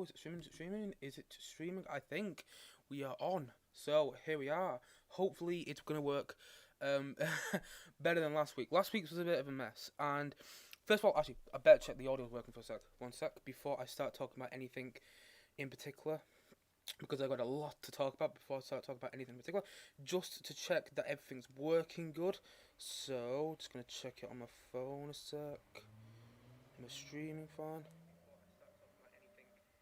Is it streaming? Is it streaming? I think we are on. So here we are. Hopefully it's gonna work better than last week. Last week was a bit of a mess. And first of all, actually, I better check the audio's working for a sec. One sec before I start talking about anything in particular, because I've got a lot to talk about before I start talking about anything in particular. Just to check that everything's working good. So just gonna check it on my phone a sec. Am I streaming fine?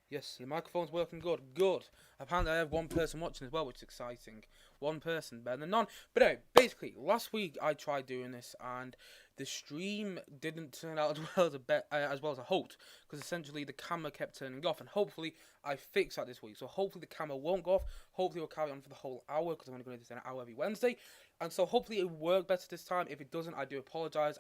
Yes, the microphone's working good. Good. Apparently, I have one person watching as well, which is exciting. One person, better than none. But anyway, basically, last week I tried doing this, and the stream didn't turn out as well as I hoped, because essentially the camera kept turning off, and hopefully I fixed that this week. So hopefully the camera won't go off. Hopefully we'll carry on for the whole hour, because I'm only going to do this an hour every Wednesday. And so hopefully it will work better this time. If it doesn't, I do apologise.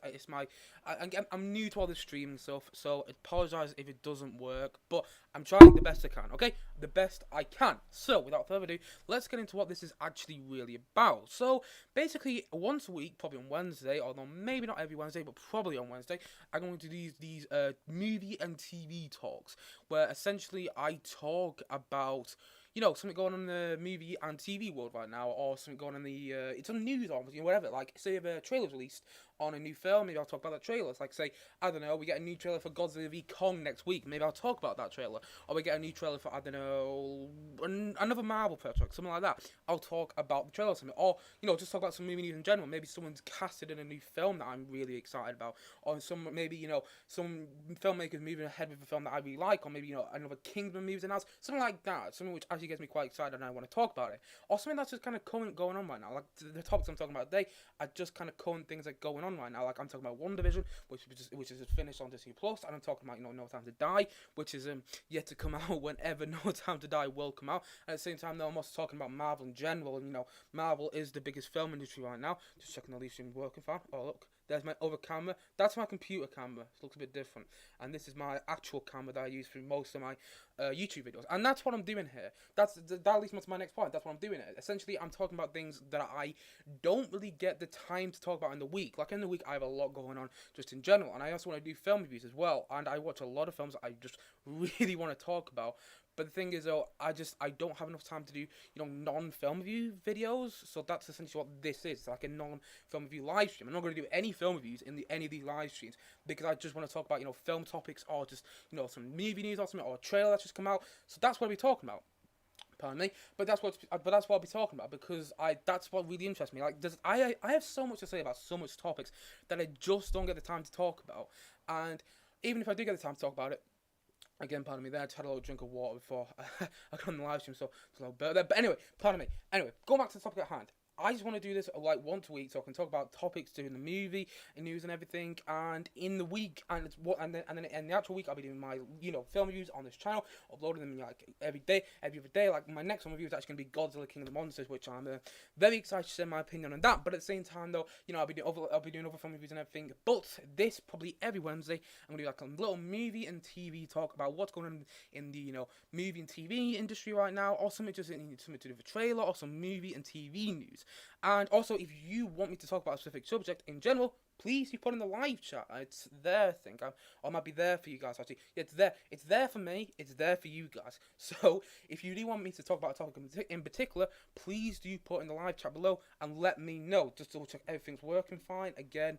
I'm new to all this streaming stuff, so I apologise if it doesn't work. But I'm trying the best I can, okay? The best I can. So without further ado, let's get into what this is actually really about. So basically, once a week, probably on Wednesday, although maybe not every Wednesday, but probably on Wednesday, I'm going to do these movie and TV talks, where essentially I talk about, you know, something going on in the movie and TV world right now, or something going on in the, it's on the news, or whatever. Like, say if a trailer's released on a new film, maybe I'll talk about that trailer. It's like, say, I don't know, we get a new trailer for Godzilla v Kong next week, maybe I'll talk about that trailer. Or we get a new trailer for, I don't know, another Marvel project, something like that. I'll talk about the trailer or something. Or, you know, just talk about some movie news in general. Maybe someone's casted in a new film that I'm really excited about. Or maybe, you know, some filmmakers moving ahead with a film that I really like. Or maybe, you know, another Kingdom moves announced. Something like that. Something which actually gets me quite excited and I want to talk about it. Or something that's just kind of current going on right now. Like, the topics I'm talking about today are just kind of current things that are going on right now. Like, I'm talking about WandaVision, which is finished on Disney Plus, and I'm talking about, you know, No Time to Die, which is yet to come out whenever No Time to Die will come out. And at the same time, though, I'm also talking about Marvel in general. And, you know, Marvel is the biggest film industry right now. Just checking the leaf stream working fine. Oh, look. There's my other camera. That's my computer camera. It looks a bit different. And this is my actual camera that I use for most of my YouTube videos. And that's what I'm doing here. That leads me to my next point. That's what I'm doing here. Essentially, I'm talking about things that I don't really get the time to talk about in the week. Like, in the week, I have a lot going on just in general. And I also want to do film reviews as well. And I watch a lot of films that I just really want to talk about. But the thing is, though, I don't have enough time to do, you know, non-film review videos. So that's essentially what this is. It's like a non-film review live stream. I'm not going to do any film reviews in any of these live streams, because I just want to talk about, you know, film topics, or just, you know, some movie news or something, or a trailer that's just come out. So that's what I'll be talking about. Pardon me, but that's what I'll be talking about, because that's what really interests me. Like, I have so much to say about so much topics that I just don't get the time to talk about. And even if I do get the time to talk about it, again, pardon me, there I just had a little drink of water before I got on the live stream, so it's a little bit there. But anyway, pardon me. Anyway, going back to the topic at hand. I just want to do this like once a week, so I can talk about topics during the movie and news and everything. And in the week, and then in the actual week, I'll be doing my, you know, film reviews on this channel, uploading them like every other day. Like, my next one review is actually going to be Godzilla King of the Monsters, which I'm very excited to share my opinion on that. But at the same time, though, you know, I'll be doing other film reviews and everything. But this probably every Wednesday, I'm going to do like a little movie and TV talk about what's going on in the, you know, movie and TV industry right now, or something to do with a trailer, or some movie and TV news. And also, if you want me to talk about a specific subject in general, please do put in the live chat. It's there, I think. I might be there for you guys, actually. Yeah, it's there. It's there for me. It's there for you guys. So, if you do want me to talk about a topic in particular, please do put in the live chat below and let me know. Just double check everything's working fine. Again,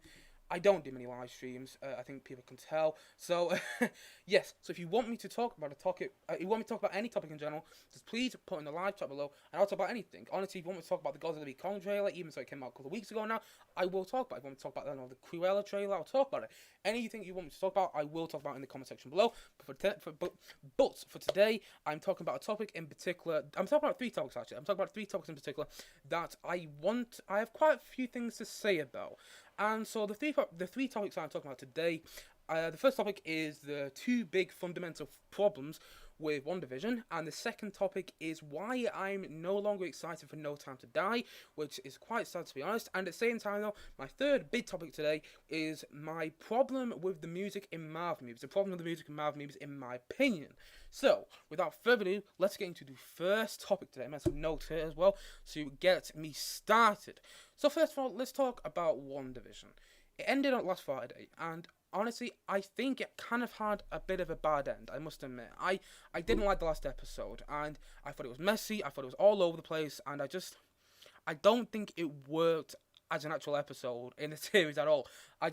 I don't do many live streams, I think people can tell. So, yes. So if you want me to talk about a topic, you want me to talk about any topic in general, just please put in the live chat below, and I'll talk about anything. Honestly, if you want me to talk about the Godzilla v Kong trailer, even though it came out a couple of weeks ago now, I will talk about it. If you want me to talk about, I don't know, the Cruella trailer, I'll talk about it. Anything you want me to talk about, I will talk about in the comment section below. But for today, I'm talking about a topic in particular. I'm talking about three topics, actually. I'm talking about three topics in particular that I have quite a few things to say about. And so the three topics I'm talking about today, the first topic is the two big fundamental problems with WandaVision, and the second topic is why I'm no longer excited for No Time to Die, which is quite sad, to be honest. And at the same time, though, my third big topic today is my problem with the music in Marv movies. The problem with the music in Marv movies, in my opinion. So, without further ado, let's get into the first topic today. I made some notes here as well to get me started. So first of all, let's talk about WandaVision. It ended on last Friday, and honestly, I think it kind of had a bit of a bad end, I must admit. I didn't like the last episode, and I thought it was messy, I thought it was all over the place, and I don't think it worked as an actual episode in the series at all. I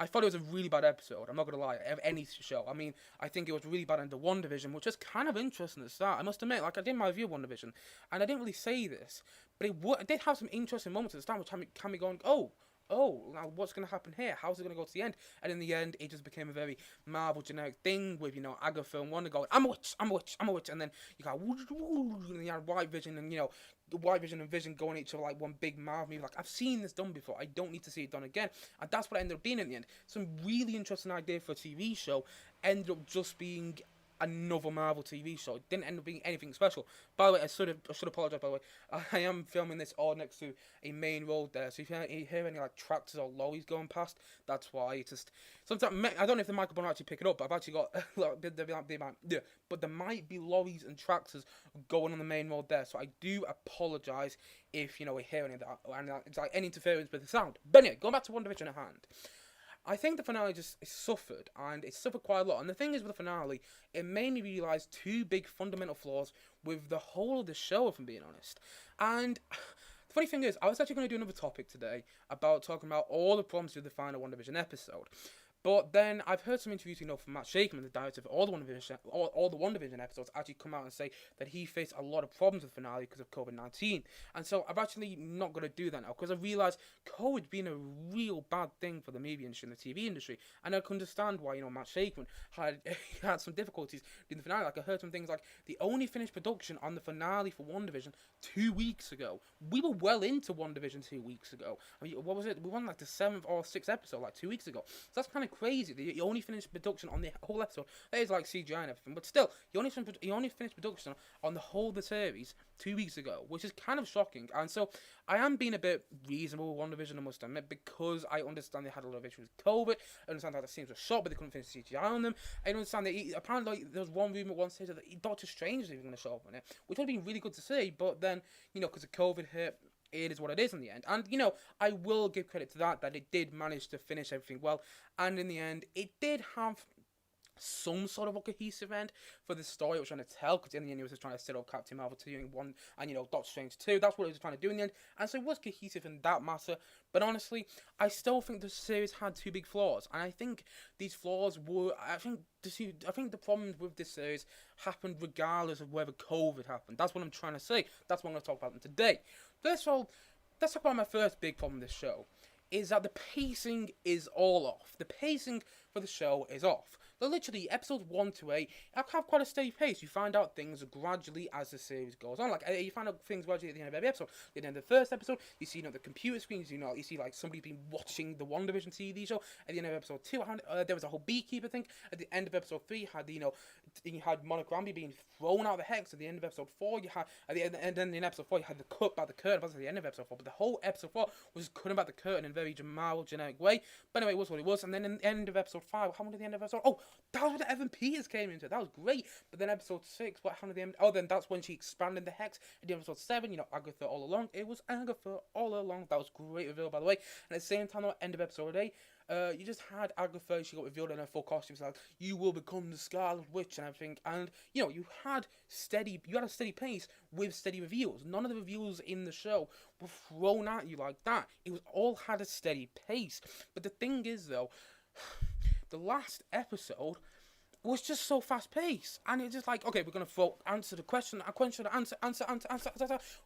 thought it was a really bad episode. I'm not gonna lie, of any show. I mean, I think it was really bad in the WandaVision, which is kind of interesting to start. I must admit, like I did my review of WandaVision, and I didn't really say this, but it did have some interesting moments at the start, which had me going, now what's going to happen here? How's it going to go to the end? And in the end, it just became a very Marvel generic thing with, Agatha and Wanda going, I'm a witch, I'm a witch, I'm a witch. And then you got, and you had White Vision and, White Vision and Vision going at each other like one big Marvel movie. Like, I've seen this done before. I don't need to see it done again. And that's what it ended up being in the end. Some really interesting idea for a TV show ended up just being another Marvel TV show. It didn't end up being anything special. By the way, I should apologize. By the way, I am filming this all next to a main road there, so if you hear any like tractors or lorries going past, that's why. It's just sometimes I don't know if the microphone will actually pick it up. But I've actually got but there might be lorries and tractors going on the main road there, so I do apologize if we hear any of that and it's like any interference with the sound. But anyway, going back to WandaVision at hand. I think the finale just suffered, and it suffered quite a lot. And the thing is with the finale, it made me realise two big fundamental flaws with the whole of the show, if I'm being honest. And the funny thing is, I was actually going to do another topic today about talking about all the problems with the final WandaVision episode. But then I've heard some interviews, from Matt Shakeman, the director of all the WandaVision episodes, actually come out and say that he faced a lot of problems with the finale because of COVID-19. And so I've actually not going to do that now because I realised COVID's been a real bad thing for the movie industry and the TV industry. And I can understand why, Matt Shakeman had some difficulties doing the finale. Like I heard some things like they only finished production on the finale for WandaVision 2 weeks ago. We were well into WandaVision 2 weeks ago. I mean, what was it? We won like the 7th or 6th episode like 2 weeks ago. So that's kind of crazy. You only finished production on the whole episode. That is like CGI and everything, but still, you only finished production on the whole of the series 2 weeks ago, which is kind of shocking. And so I am being a bit reasonable with WandaVision, I must admit, because I understand they had a lot of issues with COVID. I understand that the scenes were shot, but they couldn't finish CGI on them. I understand that apparently there was one rumor at one stage that Doctor Strange was even going to show up on it, which would have been really good to see. But then, because of COVID hit, it is what it is in the end. And, I will give credit to that it did manage to finish everything well. And in the end, it did have some sort of a cohesive end for the story it was trying to tell, because in the end it was just trying to set up Captain Marvel 2 and 1 and Doctor Strange 2. That's what it was trying to do in the end, and so it was cohesive in that matter. But honestly, I still think the series had two big flaws, and I think these flaws were I think the problems with this series happened regardless of whether COVID happened. That's what I'm trying to say. That's what I'm going to talk about them today. First of all, let's talk about my first big problem with this show, is that the pacing is all off. The pacing for the show is off. They're literally, episodes 1 to 8 have quite a steady pace. You find out things gradually as the series goes on. Like, you find out things gradually at the end of every episode. At the end of the first episode, you see, the computer screens, you see, like, somebody been watching the WandaVision TV show. At the end of episode 2, there was a whole beekeeper thing. At the end of episode 3, you had Monica Rambeau being thrown out of the hex. At the end of episode 4, you had, and then in episode 4, you had the cut back the curtain. That's at the end of episode 4. But the whole episode 4 was cutting back the curtain in a very Marvel generic way. But anyway, it was what it was. And then in the end of episode 5, what happened at the end of episode? Oh, that was when Evan Peters came into it. That was great. But then episode 6, what happened at the end? Oh, then that's when she expanded the hex. At the end of episode 7, Agatha all along. It was Agatha all along. That was great reveal, by the way. And at the same time, at the end of episode 8, you just had Agatha. She got revealed in her full costume. She was like, you will become the Scarlet Witch and everything. And you had a steady pace with steady reveals. None of the reveals in the show were thrown at you like that. It was all had a steady pace. But the thing is, though, the last episode was just so fast paced, and it's just like, okay, we're gonna answer the question, answer.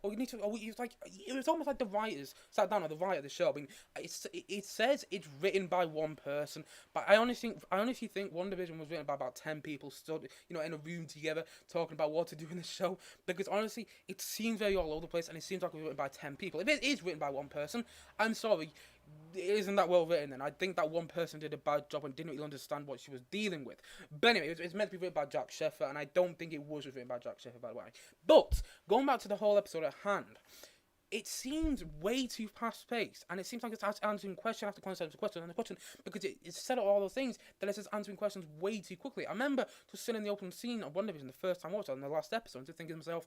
Or you need to. It was almost like the writers sat down, or the writer of the show. I mean, it says it's written by one person, but I honestly think WandaVision was written by about 10 people stood, in a room together talking about what to do in the show. Because honestly, it seems very all over the place, and it seems like it was written by 10 people. If it is written by one person, I'm sorry. It isn't that well written, and I think that one person did a bad job and didn't really understand what she was dealing with. But anyway, it's meant to be written by Jack Sheffer, and I don't think it was written by Jack Sheffer, by the way. But going back to the whole episode at hand, it seems way too fast-paced, and it seems like it's answering question after question after question after question, because it's set up all those things that it's just answering questions way too quickly. I remember just sitting in the opening scene of WandaVision the first time I watched it, in the last episode, and just thinking to myself,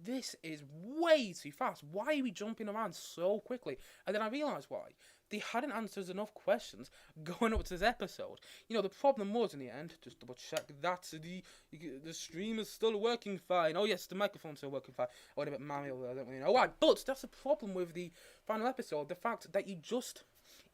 this is way too fast. Why are we jumping around so quickly? And then I realised why. they hadn't answered enough questions going up to this episode. The problem was in the end, just double check that the stream is still working fine. Oh yes, the microphone's still working fine. I went a bit manual there, I don't really know why. But that's the problem with the final episode, the fact that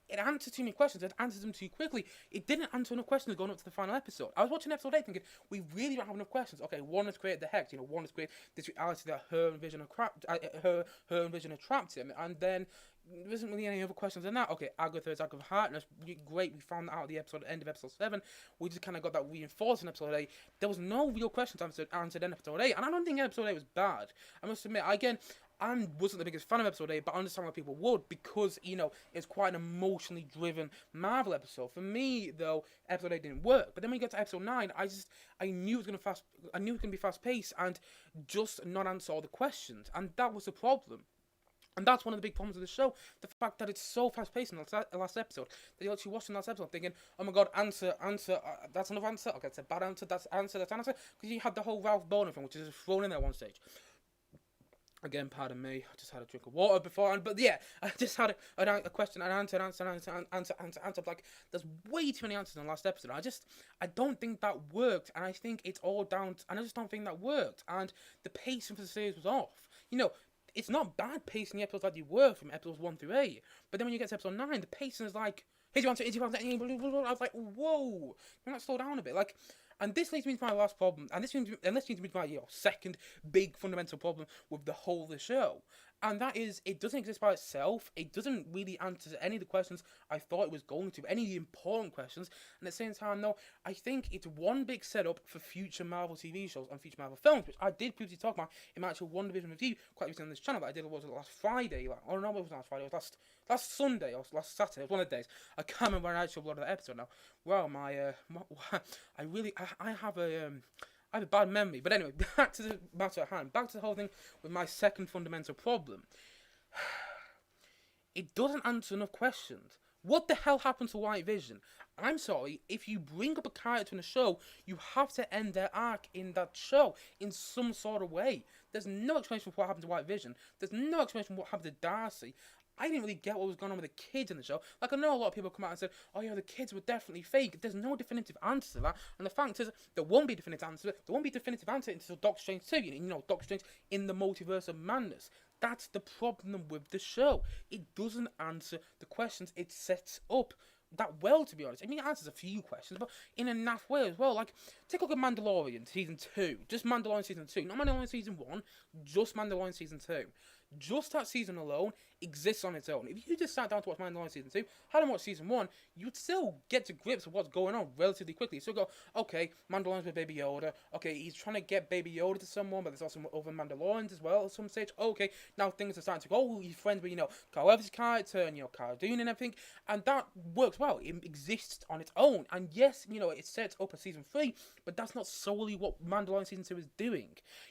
it answered too many questions. It answered them too quickly. It didn't answer enough questions going up to the final episode. I was watching episode 8 thinking, we really don't have enough questions. Okay, one has created the hex. One has created this reality that her and Vision are trapped in. And then there isn't really any other questions than that. Okay, Agatha's heart. And that's great. We found that out at the end of episode 7. We just kind of got that reinforced in episode 8. There was no real questions answered in episode 8. And I don't think episode 8 was bad. I must admit, again, I wasn't the biggest fan of episode 8, but I understand why people would, because, it's quite an emotionally driven Marvel episode. For me, though, episode 8 didn't work. But then when you get to episode 9, I knew it was going to be fast-paced and just not answer all the questions. And that was the problem. And that's one of the big problems of the show. The fact that it's so fast-paced in the last episode. That you actually watch the last episode thinking, oh my god, answer, that's another answer. Okay, that's a bad answer, that's answer. Because you had the whole Ralph Boner thing, which is just thrown in there at one stage. Again, pardon me, I just had a drink of water beforehand, but yeah, I just had a question, an answer. Like, there's way too many answers in the last episode. I don't think that worked, and I think it's all down to, and I just don't think that worked, and the pacing for the series was off. It's not bad pacing the episodes like they were from episodes 1 through 8, but then when you get to episode 9, the pacing is like, here's your answer, I was like, whoa, can I slow down a bit? Like, and this leads me to my last problem, and this leads me to my second big fundamental problem with the whole of the show, and that is, it doesn't exist by itself. It doesn't really answer any of the questions I thought it was going to, any of the important questions, and at the same time, though, I think it's one big setup for future Marvel TV shows and future Marvel films, which I did previously talk about in my actual WandaVision review quite recently on this channel that I did, was last Friday, oh no, it wasn't last Friday, it was last Sunday, or last Saturday, it was one of the days. I can't remember when I actually uploaded that episode now. Well, I have a bad memory. But anyway, back to the matter at hand. Back to the whole thing with my second fundamental problem. It doesn't answer enough questions. What the hell happened to White Vision? I'm sorry, if you bring up a character in a show, you have to end their arc in that show in some sort of way. There's no explanation for what happened to White Vision. There's no explanation for what happened to Darcy. I didn't really get what was going on with the kids in the show. Like, I know a lot of people come out and said, oh yeah, the kids were definitely fake. There's no definitive answer to that. And the fact is, there won't be a definitive answer. There won't be a definitive answer until Doctor Strange 2. Doctor Strange in the Multiverse of Madness. That's the problem with the show. It doesn't answer the questions it sets up that well, to be honest. I mean, it answers a few questions, but in a naff way as well. Like, take a look at Mandalorian Season 2. Just Mandalorian Season 2. Not Mandalorian Season 1. Just Mandalorian Season 2. Just that season alone exists on its own. If you just sat down to watch Mandalorian Season 2, hadn't watched Season 1, you'd still get to grips with what's going on relatively quickly. So you go, okay, Mandalorian's with Baby Yoda. Okay, he's trying to get Baby Yoda to someone, but there's also other Mandalorians as well at some stage. Okay, now things are starting to go, oh, he's friends with, Carl Weathers' character and, Cara Dune and everything. And that works well. It exists on its own. And yes, it sets up a Season 3, but that's not solely what Mandalorian Season 2 is doing.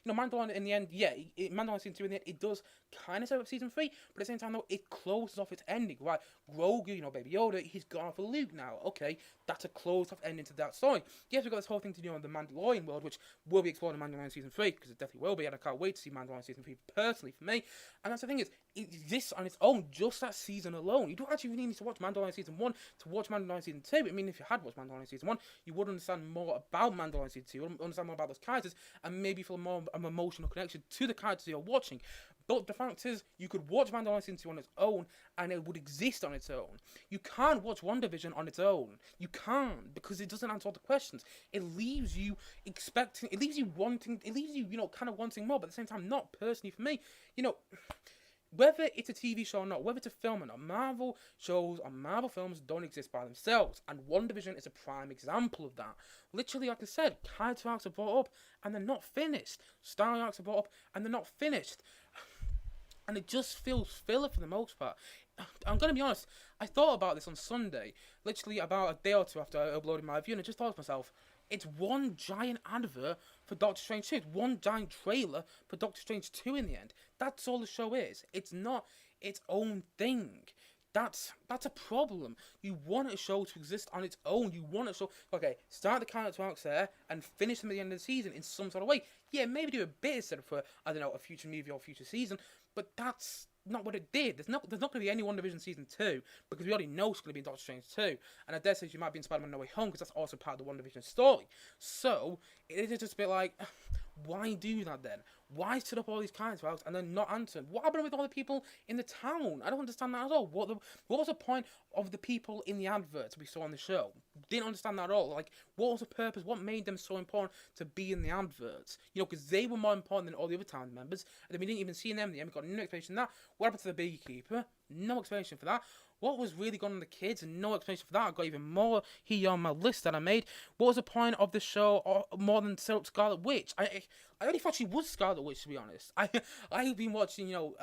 Mandalorian in the end, Mandalorian Season 2 in the end, it does kind of set up Season 3, but at the same time, though, it closes off its ending, right? Grogu, Baby Yoda, he's gone for Luke now. Okay, that's a closed off ending to that story. Yes, we've got this whole thing to do on the Mandalorian world, which will be explored in Mandalorian Season 3, because it definitely will be, and I can't wait to see Mandalorian Season 3 personally for me. And that's the thing is, it exists on its own, just that season alone. You don't actually really need to watch Mandalorian Season 1 to watch Mandalorian Season 2. I mean, if you had watched Mandalorian Season 1, you would understand more about Mandalorian Season 2, you would understand more about those characters, and maybe feel more of an emotional connection to the characters you're watching. But the fact is, you could watch Mandalorian Season 2 on its own, and it would exist on its own. You can't watch WandaVision on its own. You can't, because it doesn't answer all the questions. It leaves you expecting, it leaves you, kind of wanting more, but at the same time, not personally for me. Whether it's a TV show or not, whether it's a film or not, Marvel shows or Marvel films don't exist by themselves, and WandaVision is a prime example of that. Literally, like I said, character arcs are brought up, and they're not finished. Story arcs are brought up, and they're not finished. And it just feels filler for the most part. I'm going to be honest, I thought about this on Sunday, literally about a day or two after I uploaded my review, and I just thought to myself, it's one giant advert for Doctor Strange 2. It's one giant trailer for Doctor Strange 2 in the end. That's all the show is. It's not its own thing. That's a problem. You want a show to exist on its own. You want a show, okay, start the character arcs there and finish them at the end of the season in some sort of way. Yeah, maybe do a bit of setup for, I don't know, a future movie or future season, but that's not what it did. There's not going to be any WandaVision season 2 because we already know it's going to be in Doctor Strange 2, and I dare say she might be in Spider-Man No Way Home because that's also part of the WandaVision story. So it is just a bit like, why do that then? Why set up all these characters and then not answer? What happened with all the people in the town? I don't understand that at all. What was the point of the people in the adverts we saw on the show? Didn't understand that at all. Like, what was the purpose? What made them so important to be in the adverts? You know, because they were more important than all the other town members, and then we didn't even see them in the end. We got no explanation for that. What happened to the beekeeper? No explanation for that. What was really going on with the kids? And no explanation for that. I've got even more here on my list that I made. What was the point of the show, or more than set up Scarlet Witch? I already thought she was Scarlet Witch, to be honest. I've been watching, you know,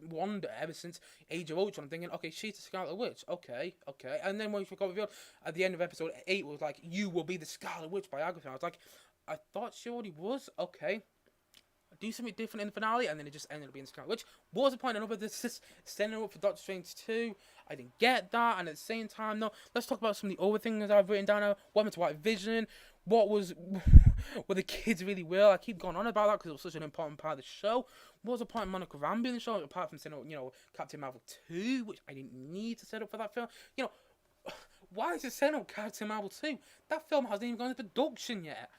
Wanda ever since Age of Ultron, thinking, okay, she's the Scarlet Witch. Okay. And then when she got revealed at the end of episode 8, it was like, you will be the Scarlet Witch by Agatha. I was like, I thought she already was. Okay. Do something different in the finale, and then it just ended up being Scarlet Witch. What was the point of this setting up for Doctor Strange 2? I didn't get that, and at the same time, no. Let's talk about some of the other things I've written down now. What happened to WandaVision? Were the kids really real? I keep going on about that because it was such an important part of the show. What was the point of Monica Rambeau in the show, apart from setting up, you know, Captain Marvel 2, which I didn't need to set up for that film? You know, why is it setting up Captain Marvel 2? That film hasn't even gone into production yet.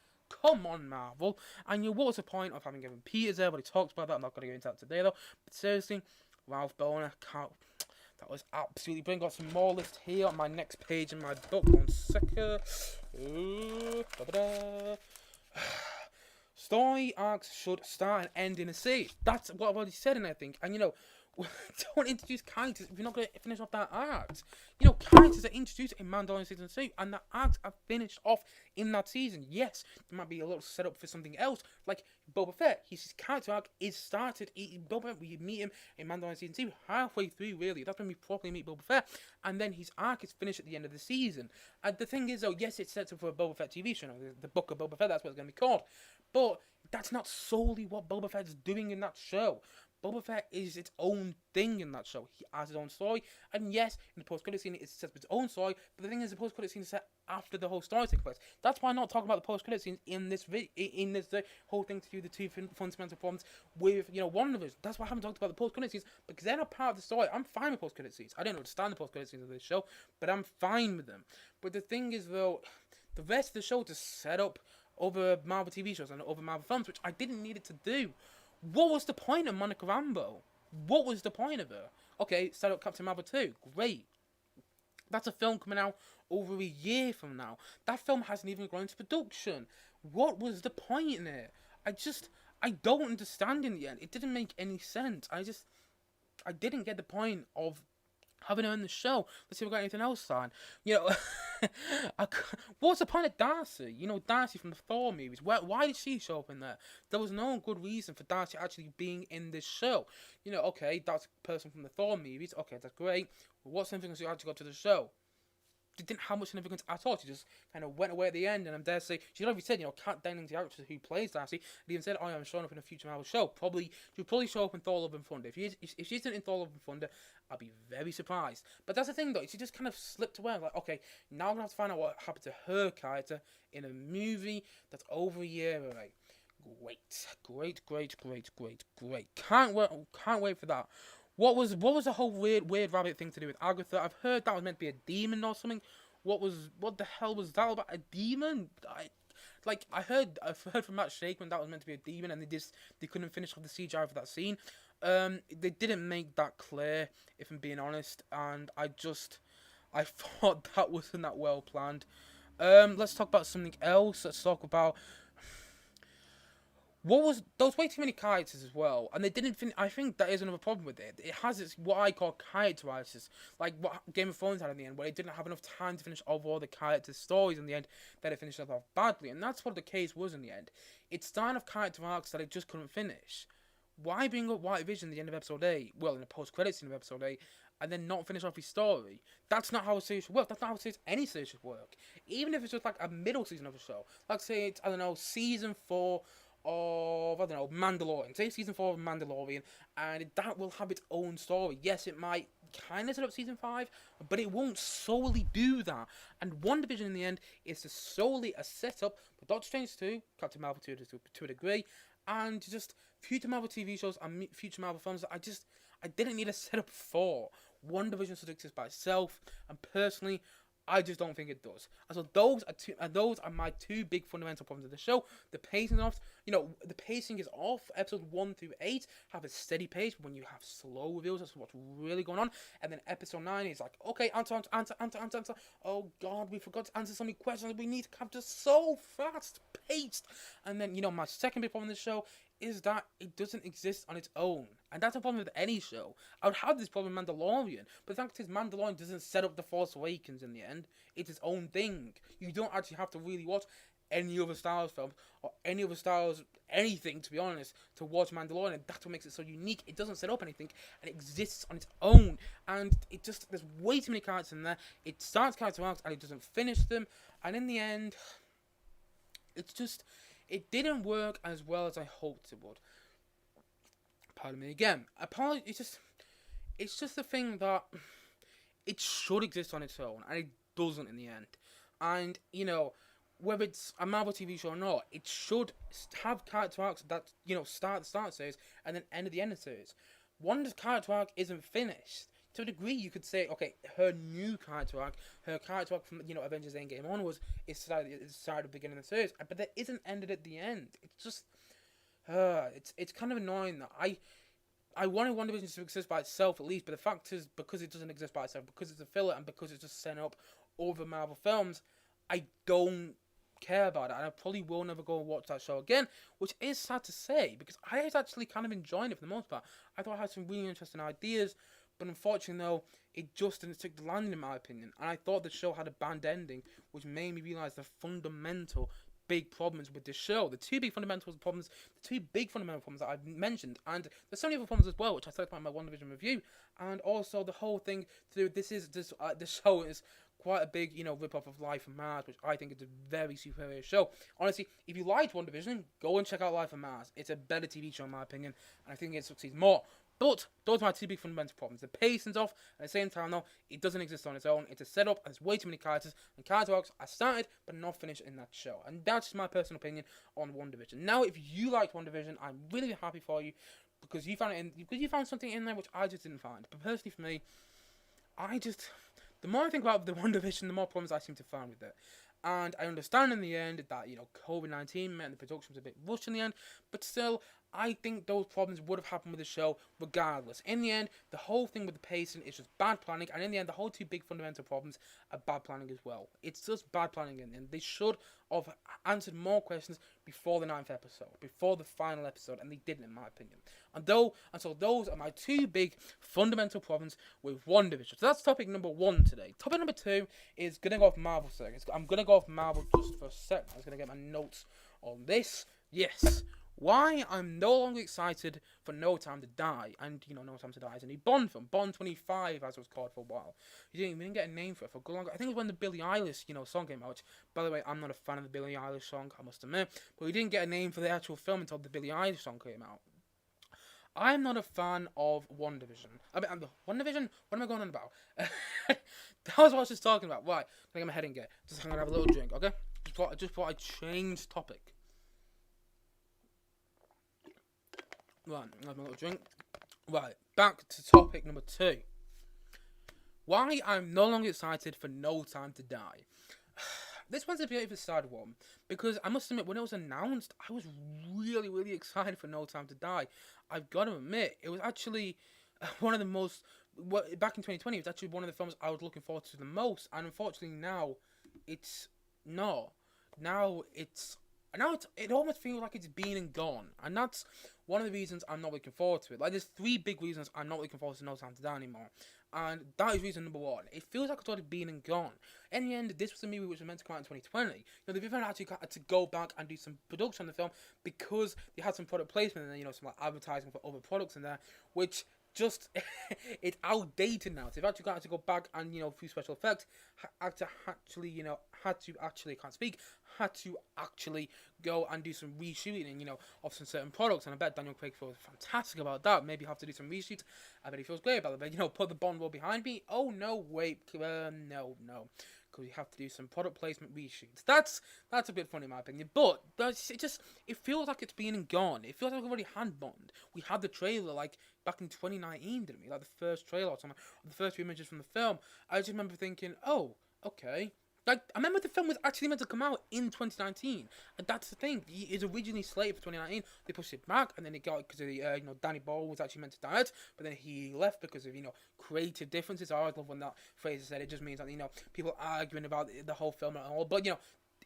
Come on, Marvel. And you know, what was the point of having Evan Peters there? But he talks about that. I'm not going to go into that today, though. But seriously, Ralph Boner, that was absolutely brilliant. Got some more list here on my next page in my book. 1 second. Story arcs should start and end in a series. That's what I've already said, and I think. And you know, don't introduce characters if you're not going to finish off that arc. You know, characters are introduced in Mandalorian Season 2, and the arcs are finished off in that season. Yes, there might be a little setup for something else, like Boba Fett. His character arc is started. Boba Fett, we meet him in Mandalorian Season 2, halfway through, really. That's when we properly meet Boba Fett, and then his arc is finished at the end of the season. And the thing is, though, yes, it sets up for a Boba Fett TV show, the Book of Boba Fett, that's what it's going to be called. But that's not solely what Boba Fett is doing in that show. Boba Fett is its own thing in that show. He has his own story, and yes, in the post-credit scene, it sets up its own story. But the thing is, the post-credit scene is set after the whole story takes place. That's why I'm not talking about the post-credit scenes in this whole thing to do the two fundamental problems with, you know, WandaVision. That's why I haven't talked about the post-credit scenes, because they're not part of the story. I'm fine with post-credit scenes. I don't understand the post-credit scenes of this show, but I'm fine with them. But the thing is, though, the rest of the show to set up other Marvel TV shows and other Marvel films, which I didn't need it to do. What was the point of Monica Rambeau? What was the point of her? Okay, set up Captain Marvel 2. Great. That's a film coming out over a year from now. That film hasn't even gone into production. What was the point in it? I don't understand in the end. It didn't make any sense. I didn't get the point of having her in the show. Let's see if we got anything else on. You know, what's the point of Darcy? You know, Darcy from the Thor movies. Why did she show up in there? There was no good reason for Darcy actually being in this show. You know, okay, that's a person from the Thor movies. Okay, that's great. But what significance she actually got to the show? It didn't have much significance at all. She just kind of went away at the end, and I'm dare to say, she already said, you know, Kat Dennings, the actress who plays Darcy, and even said, oh, I'm showing up in a future Marvel show. She'll probably show up in Thor Love and Thunder. If she isn't in Thor Love and Thunder, I'll be very surprised. But that's the thing, though, she just kind of slipped away. Like, okay, now I'm going to have to find out what happened to her character in a movie that's over a year away. Great. Can't wait for that. What was the whole weird rabbit thing to do with Agatha? I've heard that was meant to be a demon or something. What the hell was that about? A demon? I've heard from Matt Shakeman that was meant to be a demon, and they couldn't finish off the CGI for that scene. They didn't make that clear, if I'm being honest, and I thought that wasn't that well planned. Let's talk about something else. Let's talk about there was way too many characters as well, and they didn't finish. I think that is another problem with it. It has its what I call characterizers, like what Game of Thrones had in the end, where it didn't have enough time to finish off all the characters' stories in the end, that it finished off badly, and that's what the case was in the end. It started off character arcs that it just couldn't finish. Why bring up WandaVision at the end of episode 8? Well, in the post-credits scene of episode 8, and then not finish off his story? That's not how a series should work. That's not how any series should work. Even if it's just like a middle season of a show, like say it's, I don't know, season 4 of, I don't know, Mandalorian. Say season 4 of Mandalorian, and that will have its own story. Yes, it might kind of set up season 5, but it won't solely do that. And WandaVision in the end is just solely a setup for Doctor Strange 2, Captain Marvel 2 to a degree, and just future Marvel TV shows and future Marvel films that I I didn't need a setup for. WandaVision should exist by itself, and personally, I just don't think it does. And so those are my two big fundamental problems of the show. The pacing off, the pacing is off. Episode 1 through 8 have a steady pace, but when you have slow reveals as to what's really going on, and then episode 9 is like, okay, answer. Oh God, we forgot to answer so many questions. We need to capture so fast paced. And then my second big problem in the show is that it doesn't exist on its own. And that's a problem with any show. I would have this problem with Mandalorian, but the fact is Mandalorian doesn't set up The Force Awakens in the end. It's its own thing. You don't actually have to really watch any other Star Wars films, or any other Star Wars, anything, to be honest, to watch Mandalorian. That's what makes it so unique. It doesn't set up anything, and it exists on its own. And there's way too many characters in there. It starts character arcs, and it doesn't finish them. And in the end, it didn't work as well as I hoped it would. Pardon me again. It's just the thing that it should exist on its own, and it doesn't in the end. And, whether it's a Marvel TV show or not, it should have character arcs that, start the start series and then end at the end of the series. Wanda's character arc isn't finished. To a degree, you could say, okay, her character arc from, Avengers Endgame onwards is started at the beginning of the series, but that isn't ended at the end. It's just, it's kind of annoying that I wanted WandaVision to exist by itself at least, but the fact is, because it doesn't exist by itself, because it's a filler, and because it's just set up over Marvel films, I don't care about it, and I probably will never go and watch that show again, which is sad to say, because I was actually kind of enjoying it for the most part. I thought it had some really interesting ideas, but unfortunately, though, it just didn't stick the landing, in my opinion. And I thought the show had a bad ending, which made me realise the fundamental big problems with this show. The two big fundamental problems that I've mentioned. And there's so many other problems as well, which I talked about in my WandaVision review. And also the whole thing to do with this show is quite a big, rip-off of Life on Mars, which I think is a very superior show. Honestly, if you liked WandaVision, go and check out Life on Mars. It's a better TV show, in my opinion, and I think it succeeds more. But those are my two big fundamental problems. The pacing's off, and at the same time, though, it doesn't exist on its own. It's a setup, and there's way too many characters, and character arcs are started, but not finished in that show. And that's just my personal opinion on WandaVision. Now, if you liked WandaVision, I'm really happy for you, because you found something in there which I just didn't find. But personally, for me, the more I think about the WandaVision, the more problems I seem to find with it. And I understand in the end that, COVID-19 meant the production was a bit rushed in the end, but still, I think those problems would have happened with the show regardless. In the end, the whole thing with the pacing is just bad planning, and in the end, the whole two big fundamental problems are bad planning as well. It's just bad planning in the end. They should have answered more questions before the 9th episode, before the final episode, and they didn't, in my opinion. And so those are my two big fundamental problems with WandaVision. So that's topic number 1 today. Topic number 2 is going to go off Marvel series. I'm going to go off Marvel just for a second. I was going to get my notes on this. Yes. Why I'm no longer excited for No Time to Die. And, No Time to Die is a new Bond film. Bond 25, as it was called for a while. We didn't get a name for it for a long. I think it was when the Billie Eilish, song came out. Which, by the way, I'm not a fan of the Billie Eilish song, I must admit. But we didn't get a name for the actual film until the Billie Eilish song came out. I'm not a fan of WandaVision. WandaVision? What am I going on about? That was what I was just talking about. Right, let me get my head in gear. Just hang on, have a little drink, okay? Just thought I'd change topic. Right, have my little drink. Right, back to topic number 2. Why I'm no longer excited for No Time to Die. This one's a bit of a sad one, because I must admit, when it was announced, I was really, really excited for No Time to Die. I've got to admit, it was actually one of the most, back in 2020, it was actually one of the films I was looking forward to the most, and unfortunately now, it's not. It almost feels like it's been and gone, and that's one of the reasons I'm not looking forward to it. Like, there's 3 big reasons I'm not looking forward to No Time to Die anymore, and that is reason number 1. It feels like it's already been and gone. In the end, this was a movie which was meant to come out in 2020. They've even actually got to go back and do some production on the film because they had some product placement and some advertising for other products in there, which just it's outdated now. So they've actually got to go back and through special effects had to actually go and do some reshooting of some certain products. And I bet Daniel Craig feels fantastic about that. Maybe have to do some reshoots. I bet he feels great about it. But put the Bond world behind me. Oh no, wait, no. because we have to do some product placement reshoots. That's a bit funny in my opinion, but it feels like it's been and gone. It feels like we've already had Bond. We had the trailer like back in 2019, didn't we? Like the first trailer or something, the first few images from the film. I just remember thinking, oh, okay. Like, I remember the film was actually meant to come out in 2019, and that's the thing. It was originally slated for 2019. They pushed it back, and then it got because of the Danny Boyle was actually meant to direct, but then he left because of creative differences. I always love when that phrase is said. It just means that people arguing about the whole film and all. But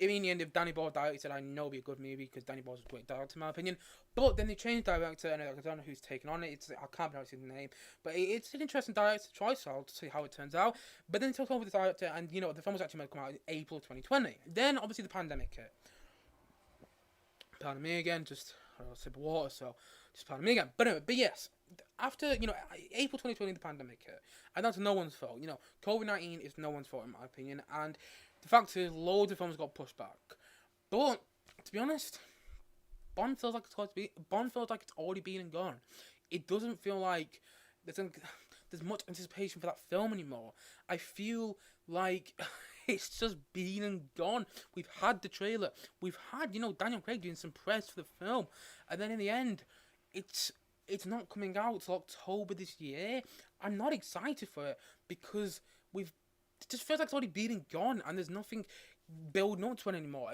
in the end, if Danny Boyle directed, I know it'll be a good movie because Danny Boyle's a great director in my opinion. But then they changed director, and I don't know who's taken on it. I can't pronounce his name, but it's an interesting director choice. So I'll see how it turns out. But then they took over the director, and the film was actually meant to come out in April 2020. Then obviously the pandemic hit. Pardon me again, just a sip of water. So just pardon me again. But anyway, but yes. After, April 2020, the pandemic hit. And that's no one's fault. COVID-19 is no one's fault, in my opinion. And the fact is, loads of films got pushed back. But, to be honest, Bond feels like it's already been and gone. It doesn't feel like there's much anticipation for that film anymore. I feel like it's just been and gone. We've had the trailer. We've had, Daniel Craig doing some press for the film. And then in the end, it's not coming out till October this year. I'm not excited for it because it just feels like it's already been and gone, and there's nothing building up to it anymore.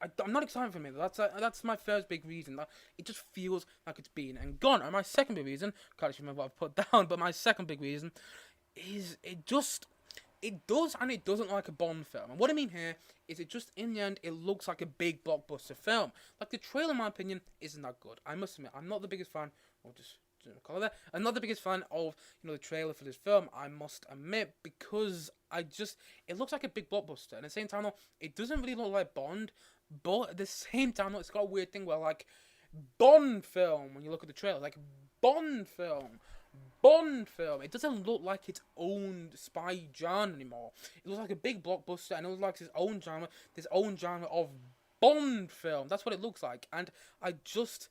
I'm not excited for it. That's my first big reason. That it just feels like it's been and gone. And my second big reason, can't actually remember what I've put down, but my second big reason is it does and it doesn't look like a Bond film. And what I mean here is it just, in the end, it looks like a big blockbuster film. Like, the trailer, in my opinion, isn't that good. I must admit, I'm not the biggest fan, or just call it that. I'm not the biggest fan of, the trailer for this film, I must admit, because it looks like a big blockbuster. And at the same time, though, it doesn't really look like Bond, but at the same time, though, it's got a weird thing where, like, Bond film, when you look at the trailer, like, Bond film, it doesn't look like its own spy genre anymore. It looks like a big blockbuster, and it looks like its own genre of Bond film. That's what it looks like, and I just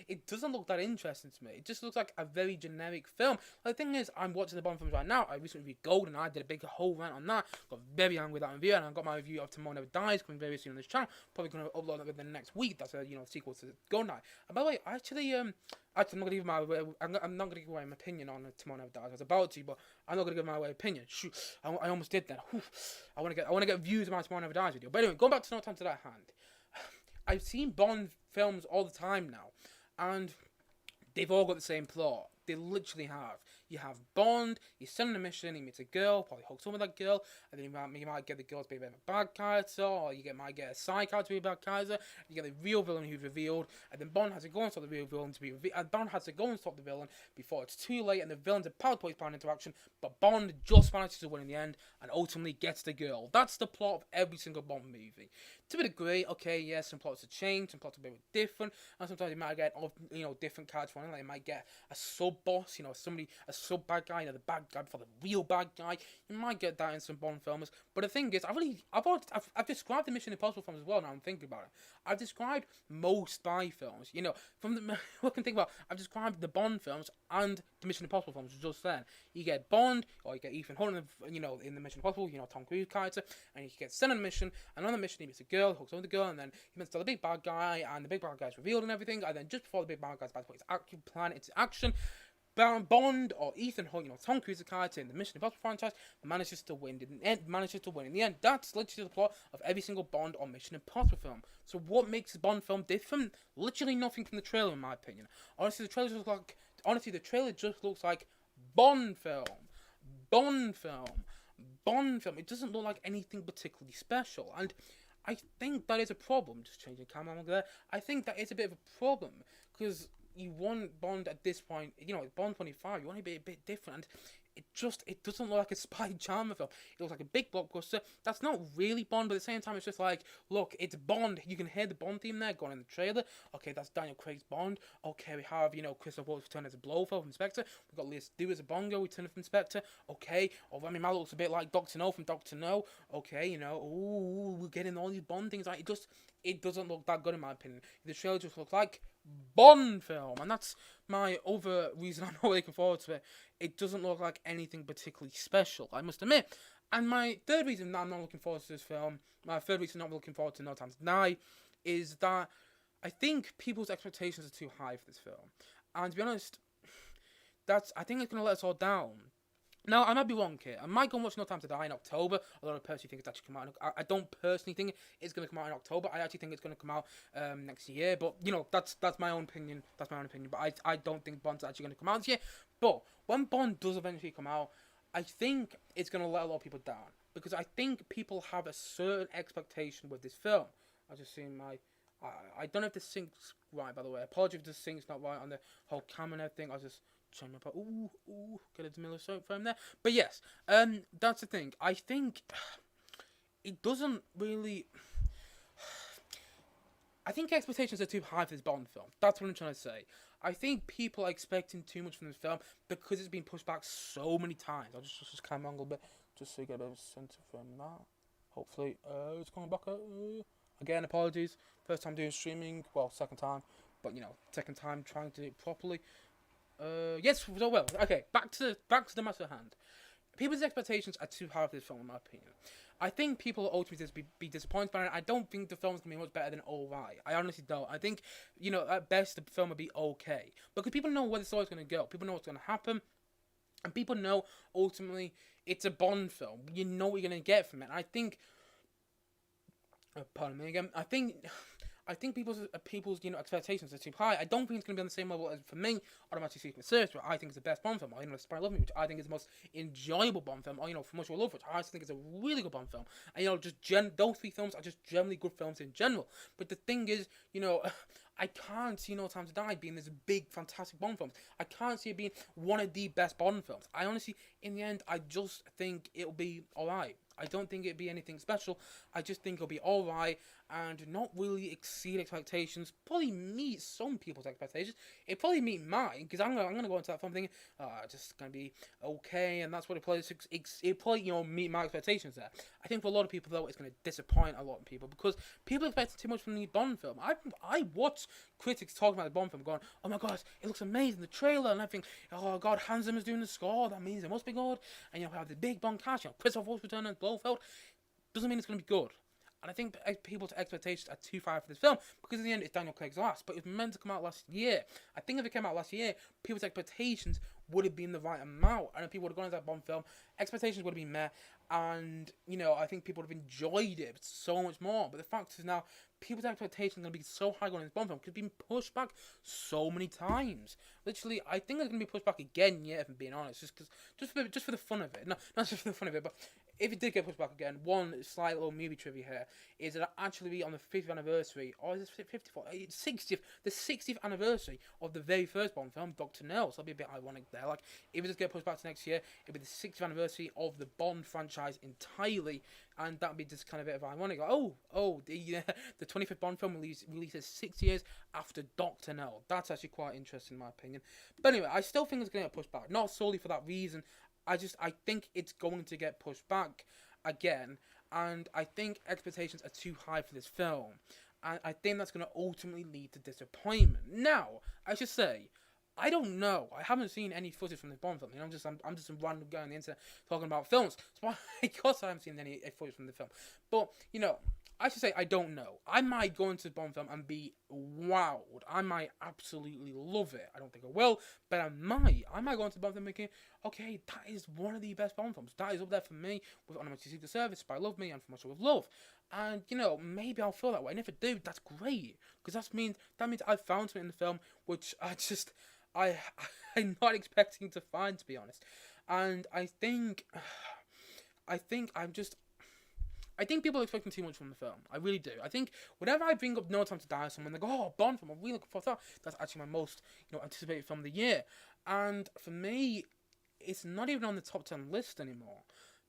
it doesn't look that interesting to me. It just looks like a very generic film. Like, the thing is, I'm watching the Bond films right now. I recently reviewed Golden. I did a big whole rant on that. Got very angry with that review, and I got my review of Tomorrow Never Dies coming very soon on this channel. Probably going to upload that within the next week. That's a sequel to Goldeneye. And by the way, I'm not going to give my opinion on Tomorrow Never Dies. I was about to, but I'm not going to give my opinion. Shoot, I almost did that. I want to get views of my Tomorrow Never Dies video. But anyway, going back to No Time to That Hand. I've seen Bond films all the time now, and they've all got the same plot. They literally have. You have Bond, he's sent on a mission, he meets a girl, probably hooks up with that girl, and then you might get the girl to be a bit of a bad character, or might get a side character to be a bad character, you get the real villain who's revealed, and then Bond has to go and stop the real villain to be revealed, and Bond has to go and stop the villain before it's too late, and the villain's a power play plan interaction, but Bond just manages to win in the end, and ultimately gets the girl. That's the plot of every single Bond movie. To a degree, okay, yes, some plots have changed, some plots are a bit different, and sometimes you might get, different characters. Like, you might get a sub-boss, a sub-bad guy, the bad guy before the real bad guy. You might get that in some Bond films, but the thing is, I've described the Mission Impossible films as well, now I'm thinking about it. I've described most spy films, from the, what I can think about, I've described the Bond films and the Mission Impossible films just then. You get Bond, or you get Ethan Hunt, in the Mission Impossible, Tom Cruise character, and he gets sent on a mission, and on the mission he meets a girl, hooks up with the girl, and then he meets the big bad guy, and the big bad guy's revealed and everything, and then just before the big bad guy's about to put his actual plan into action, Bond or Ethan Hunt, Tom Cruise, the character in the Mission Impossible franchise, manages to win. In the end, that's literally the plot of every single Bond or Mission Impossible film. So what makes a Bond film different? Literally nothing from the trailer, in my opinion. Honestly, the trailer just looks like Bond film. Bond film. It doesn't look like anything particularly special, and I think that is a problem. Just changing camera angle there. I think that is a bit of a problem, because you want Bond at this point, Bond 25, you want to be a bit different, and it doesn't look like a spy genre film. It looks like a big blockbuster. That's not really Bond, but at the same time, it's just like, look, it's Bond. You can hear the Bond theme there going in the trailer. Okay, that's Daniel Craig's Bond. Okay, we have, Christopher Waltz return as a Blofeld from Spectre. We've got Leah Stu as a Bongo, returning from Spectre. Okay, Rami Malek looks a bit like Dr. No from Dr. No. Okay, we're getting all these Bond things. Like, it doesn't look that good, in my opinion. The trailer just looks like Bond film, and that's my other reason I'm not looking forward to it. It doesn't look like anything particularly special, I must admit. And my third reason that I'm not looking forward to this film, my third reason I'm not looking forward to No Time to Die, is that I think people's expectations are too high for this film. And to be honest, I think it's going to let us all down. Now, I might be wrong here. I might go and watch No Time to Die in October, although I personally think it's actually come out. I don't personally think it's going to come out in October. I actually think it's going to come out next year. But, that's my own opinion. That's my own opinion. But I don't think Bond's actually going to come out this year. But when Bond does eventually come out, I think it's going to let a lot of people down. Because I think people have a certain expectation with this film. I just see I don't know if the sync's right, by the way. Apologies if the sync's not right on the whole camera and everything. I was just trying to get a millisoap frame there. But yes, that's the thing. I think it doesn't really. I think expectations are too high for this Bond film. That's what I'm trying to say. I think people are expecting too much from this film because it's been pushed back so many times. I'll just kind of angle a bit just so you get a bit of a sense from that. Hopefully, it's coming back. Again, apologies. First time doing streaming. Well, second time. But, second time trying to do it properly. Yes, so well. Okay, back to the matter at hand. People's expectations are too high for this film, in my opinion. I think people will ultimately be disappointed by it. I don't think the film's going to be much better than alright. I honestly don't. I think, at best, the film will be okay. Because people know where the story's going to go. People know what's going to happen. And people know, ultimately, it's a Bond film. You know what you're going to get from it. And I think... pardon me again. I think people's expectations are too high. I don't think it's going to be on the same level as, for me, Automatic Secret Service, which I think is the best Bond film. Or, Spy Love Me, which I think is the most enjoyable Bond film. Or, For Much More Love, which I think is a really good Bond film. And, those three films are just generally good films in general. But the thing is, I can't see No Time to Die being this big, fantastic Bond film. I can't see it being one of the best Bond films. I honestly, in the end, I just think it'll be alright. I don't think it'd be anything special. I just think it'll be alright and not really exceed expectations. Probably meet some people's expectations. It probably meet mine, because I'm gonna go into that film thinking, just gonna be okay, and that's what it probably meet my expectations there. I think for a lot of people though, it's gonna disappoint a lot of people because people expect too much from the Bond film. I watch critics talking about the Bond film, going, "Oh my god, it looks amazing, the trailer and everything. Oh god, Hans Zimmer's doing the score. That means it must be good." And we have the big Bond cast. Christoph Waltz returning as Blofeld. Doesn't mean it's gonna be good. And I think people's expectations are too high for this film because in the end it's Daniel Craig's last. But it was meant to come out last year. I think if it came out last year, people's expectations would have been the right amount. And if people would have gone into that Bond film, expectations would have been met. And, I think people would have enjoyed it so much more. But the fact is now, people's expectations are going to be so high going into this Bond film because it's been pushed back so many times. Literally, I think it's going to be pushed back again, if I'm being honest. Just for the fun of it. No, not just for the fun of it, but if it did get pushed back again, one slight little movie trivia here is that it'll actually be on the 50th anniversary, or is it 54th? It's 60th, the 60th anniversary of the very first Bond film, Dr. No. So that'd be a bit ironic there. Like, if it does get pushed back to next year, it'd be the 60th anniversary of the Bond franchise entirely, and that'd be just kind of a bit of ironic. Like, the 25th Bond film releases 6 years after Dr. No. That's actually quite interesting in my opinion. But anyway, I still think it's going to get pushed back. Not solely for that reason. I think it's going to get pushed back again, and I think expectations are too high for this film, and I think that's going to ultimately lead to disappointment. Now, I should say, I don't know. I haven't seen any footage from this Bond film. I'm just a random guy on the internet talking about films. So of course I haven't seen any footage from the film. But I should say I don't know. I might go into the Bond film and be wowed. I might absolutely love it. I don't think I will, but I might. I might go into the Bond film thinking, okay, that is one of the best Bond films. That is up there for me with Automatic Secret Service, Spy Love Me, and For Much With Love. And maybe I'll feel that way. And if I do, that's great, because that means I found something in the film which I'm not expecting to find, to be honest. And I think people are expecting too much from the film. I really do. I think whenever I bring up No Time to Die, someone they go, "Oh, Bond film, I'm really looking forward to that." That's actually my most anticipated film of the year. And for me, it's not even on the top 10 list anymore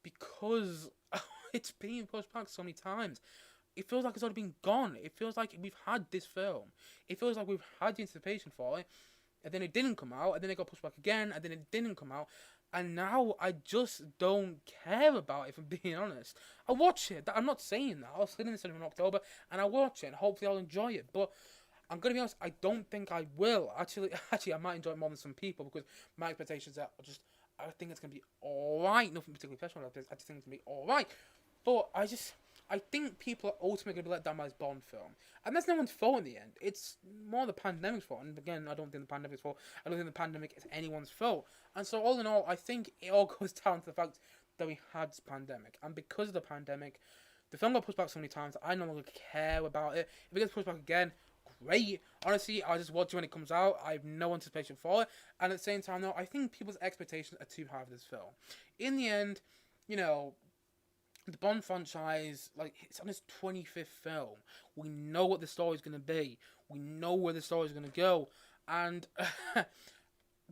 because it's being pushed back so many times. It feels like it's already been gone. It feels like we've had this film. It feels like we've had the anticipation for it, and then it didn't come out, and then it got pushed back again, and then it didn't come out. And now I just don't care about it, if I'm being honest. I watch it. I'm not saying that. I'll sit in the cinema in October and I'll watch it and hopefully I'll enjoy it. But I'm going to be honest, I don't think I will. Actually, I might enjoy it more than some people because my expectations are just I think it's gonna be alright. Nothing particularly special about this. I just think it's gonna be alright. But I think people are ultimately gonna be let down by this Bond film, and that's no one's fault in the end. It's more the pandemic's fault. And again, I don't think the pandemic's fault. I don't think the pandemic is anyone's fault. And so all in all, I think it all goes down to the fact that we had this pandemic, and because of the pandemic, the film got pushed back so many times. I no longer care about it. If it gets pushed back again, great. Honestly, I'll just watch it when it comes out. I have no anticipation for it. And at the same time, though, I think people's expectations are too high for this film. In the end, you know, the Bond franchise, like, it's on its 25th film. We know what the story's going to be. We know where the story's going to go. And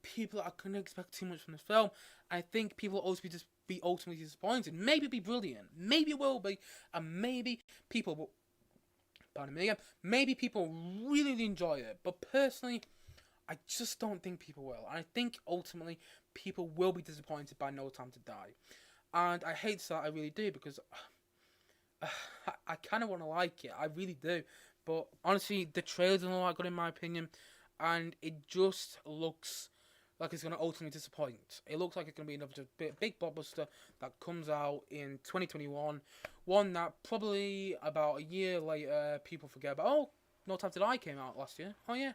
people are going to expect too much from this film. I think people will also be ultimately disappointed. Maybe it'll be brilliant. Maybe it will be. And maybe people will... Pardon me again. Maybe people really, really enjoy it. But personally, I just don't think people will. And I think ultimately people will be disappointed by No Time to Die. And I hate that, I really do, because I kind of want to like it. I really do. But honestly, the trailer doesn't look that good in my opinion. And it just looks like it's going to ultimately disappoint. It looks like it's going to be another big blockbuster that comes out in 2021. One that probably about a year later people forget about. Oh, No Time to Die came out last year. Oh yeah,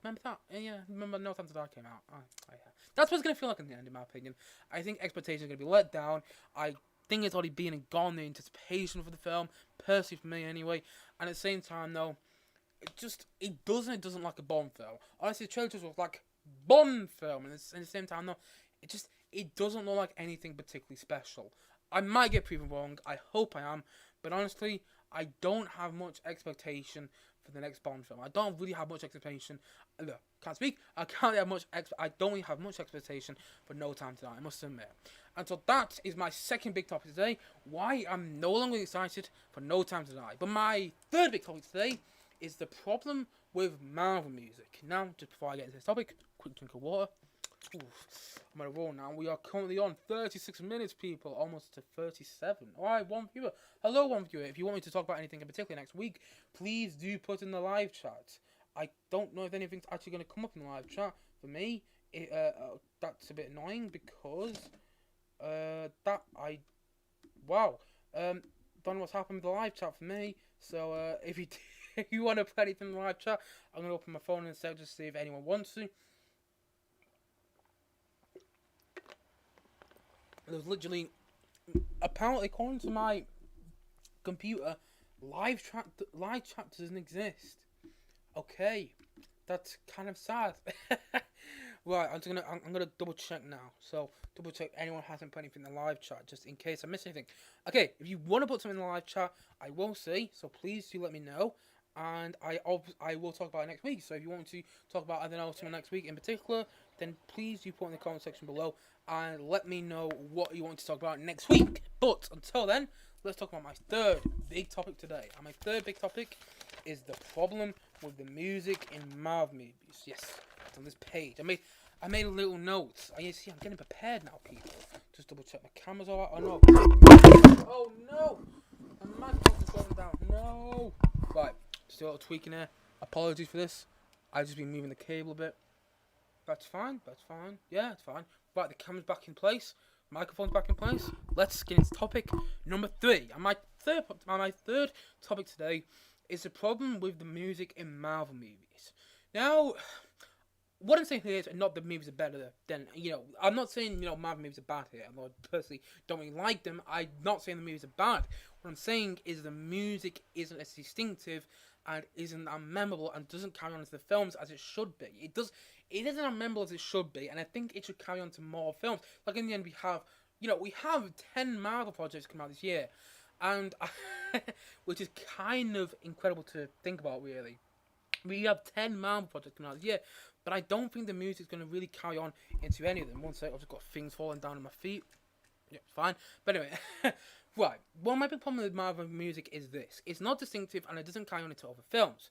remember that? Yeah, remember No Time to Die came out. Oh, yeah. That's what it's going to feel like in the end, in my opinion. I think expectations are going to be let down. I think it's already been and gone, the anticipation for the film, personally for me anyway. And at the same time though, it doesn't like a Bond film. Honestly, the trailer just looks like Bond film, and at the same time though, it doesn't look like anything particularly special. I might get proven wrong, I hope I am, but honestly, I don't have much expectation for the next Bond film. I don't really have much expectation. Look, can't speak. I don't really have much expectation for No Time to Die, I must admit. And so that is my second big topic today, why I'm no longer excited for No Time to Die. But my third big topic today is the problem with Marvel music. Now, just before I get into this topic, quick drink of water. Oof, I'm on a roll now. We are currently on 36 minutes, people, almost to 37. Alright, one viewer. Hello, one viewer. If you want me to talk about anything in particular next week, please do put in the live chat. I don't know if anything's actually going to come up in the live chat. For me, that's a bit annoying because don't know what's happened with the live chat for me. So if you want to put anything in the live chat, I'm going to open my phone instead just to see if anyone wants to. There's literally, apparently according to my computer, live chat doesn't exist. Okay, that's kind of sad. Right, I'm gonna double check now. So double check anyone hasn't put anything in the live chat, just in case I miss anything. Okay, if you want to put something in the live chat, I will see. So please do let me know, and I will talk about it next week. So if you want to talk about anything else next week in particular, then please do put in the comment section below and let me know what you want to talk about next week. But until then, let's talk about my third big topic today. And my third big topic is the problem with the music in Marv movies. Yes, it's on this page. I made a little note. You see, I'm getting prepared now, people. Just double check my camera's all right. Oh no! Oh no! My microphone's falling down. No! Right, just a little tweaking here. Apologies for this. I've just been moving the cable a bit. That's fine. Yeah, it's fine. Right, the camera's back in place. Microphone's back in place. Let's get into topic number 3. And my third topic today is the problem with the music in Marvel movies. Now, what I'm saying here is not the movies are better than, I'm not saying, Marvel movies are bad here. I personally don't really like them. I'm not saying the movies are bad. What I'm saying is the music isn't as distinctive and isn't as memorable and doesn't carry on to the films as it should be. It isn't as memorable as it should be, and I think it should carry on to more films. Like in the end, we have 10 Marvel projects come out this year, and which is kind of incredible to think about, really. We have 10 Marvel projects coming out this year, but I don't think the music is going to really carry on into any of them. One second, I've just got things falling down on my feet. Yeah, it's fine. But anyway, right. Well, my big problem with Marvel music is this: it's not distinctive, and it doesn't carry on into other films.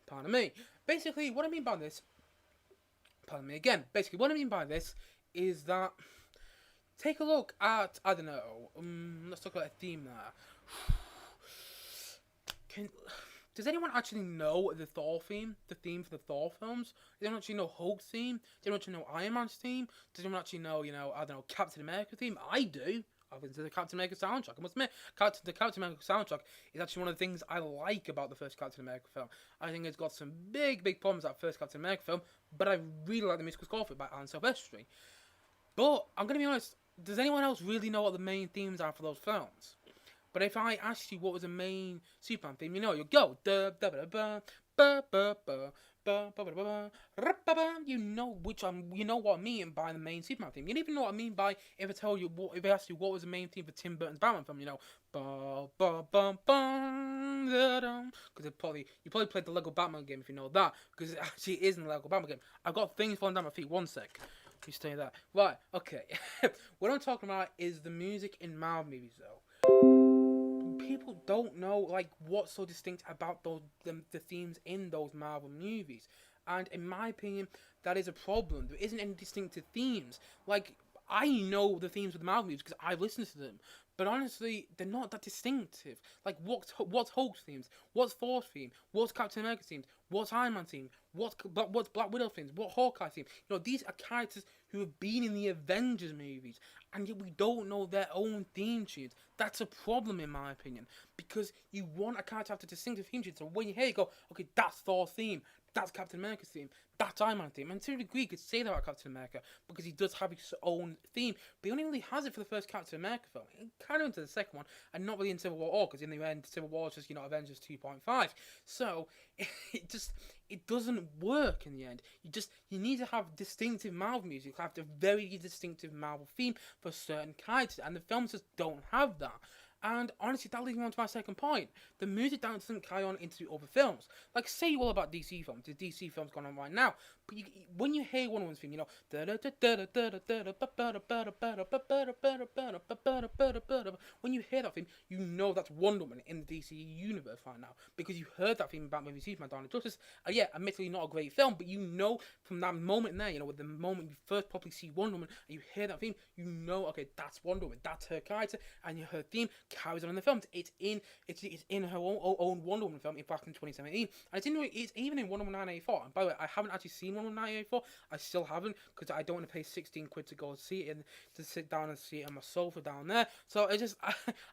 Pardon me. Basically, what I mean by this. Pardon me again. Basically, what I mean by this is that take a look at, I don't know, let's talk about a theme there. Does anyone actually know the Thor theme? The theme for the Thor films? Does anyone actually know Hulk's theme? Does anyone actually know Iron Man's theme? Does anyone actually know, I don't know, Captain America's theme? I do. I've listened to the Captain America soundtrack. I must admit, the Captain America soundtrack is actually one of the things I like about the first Captain America film. I think it's got some big problems, that first Captain America film, but I really like the musical score for it by Alan Silvestri. But, I'm going to be honest, does anyone else really know what the main themes are for those films? But if I asked you what was the main Superman theme, you'll go you know what I mean by the main Superman theme. You don't even know what I mean by if I asked you what was the main theme for Tim Burton's Batman film, because you probably played the Lego Batman game if you know that, because it actually is in the Lego Batman game. I've got things falling down my feet. One sec. You stay there. Right. Okay. What I'm talking about is the music in Marvel movies, though. People don't know what's so distinct about the themes in those Marvel movies, and in my opinion, that is a problem. There isn't any distinctive themes. I know the themes of the Marvel movies because I've listened to them, but honestly, they're not that distinctive. What's Hulk's themes? What's Thor's theme? What's Captain America's themes? What's Iron Man's theme? What's Black Widow's themes? What Hawkeye's theme? These are characters who have been in the Avengers movies, and yet we don't know their own theme tunes. That's a problem, in my opinion, because you want a character to have a distinctive theme tune. So when you hear it, you go, okay, that's Thor's theme, that's Captain America's theme, that's Iron Man's theme. And to a degree, you could say that about Captain America, because he does have his own theme, but he only really has it for the first Captain America film. He kind of into the second one, and not really in Civil War, because in the end, Civil War is just, Avengers 2.5. So, it doesn't work in the end. You need to have distinctive Marvel music. You have a very distinctive Marvel theme for certain characters, and the films just don't have that. And honestly, that leads me on to my second point. The music doesn't carry on into other films. Say all about DC films. The DC films going on right now. But when you hear Wonder Woman's theme, when you hear that theme, you know that's Wonder Woman in the DC universe right now. Because you heard that theme about movie Superman, Dawn of Justice. Yeah, admittedly not a great film, but from that moment there, with the moment you first probably see Wonder Woman, and you hear that theme, okay, that's Wonder Woman. That's her character, and her theme carries on in the films. It's in her own Wonder Woman film back in 2017, and it's even in Wonder Woman 1984. And by the way, I haven't actually seen Wonder Woman 1984. I still haven't, because I don't want to pay 16 quid to go see it, and to sit down and see it on my sofa down there. So I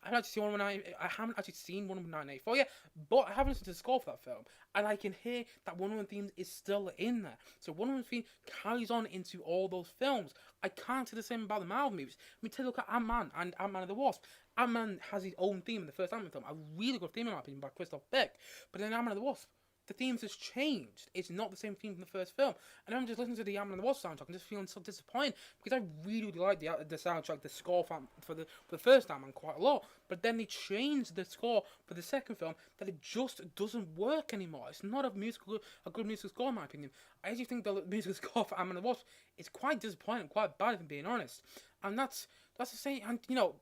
haven't actually seen Wonder Woman 1984 yet, but I haven't listened to the score for that film, and I can hear that Wonder Woman theme is still in there. So Wonder Woman theme carries on into all those films. I can't say the same about the Marvel movies. Take a look at Ant-Man and Ant-Man and the Wasp. Ant-Man has his own theme in the first Ant-Man film, a really good theme in my opinion by Christoph Beck. But then Ant-Man and the Wasp, the themes has changed. It's not the same theme from the first film. And I'm just listening to the Ant-Man and the Wasp soundtrack and just feeling so disappointed, because I really like the soundtrack, the score for the first Ant-Man quite a lot. But then they changed the score for the second film that it just doesn't work anymore. It's not a good musical score in my opinion. I actually think the musical score for Ant-Man and the Wasp is quite disappointing, quite bad if I'm being honest. And that's the same. And take a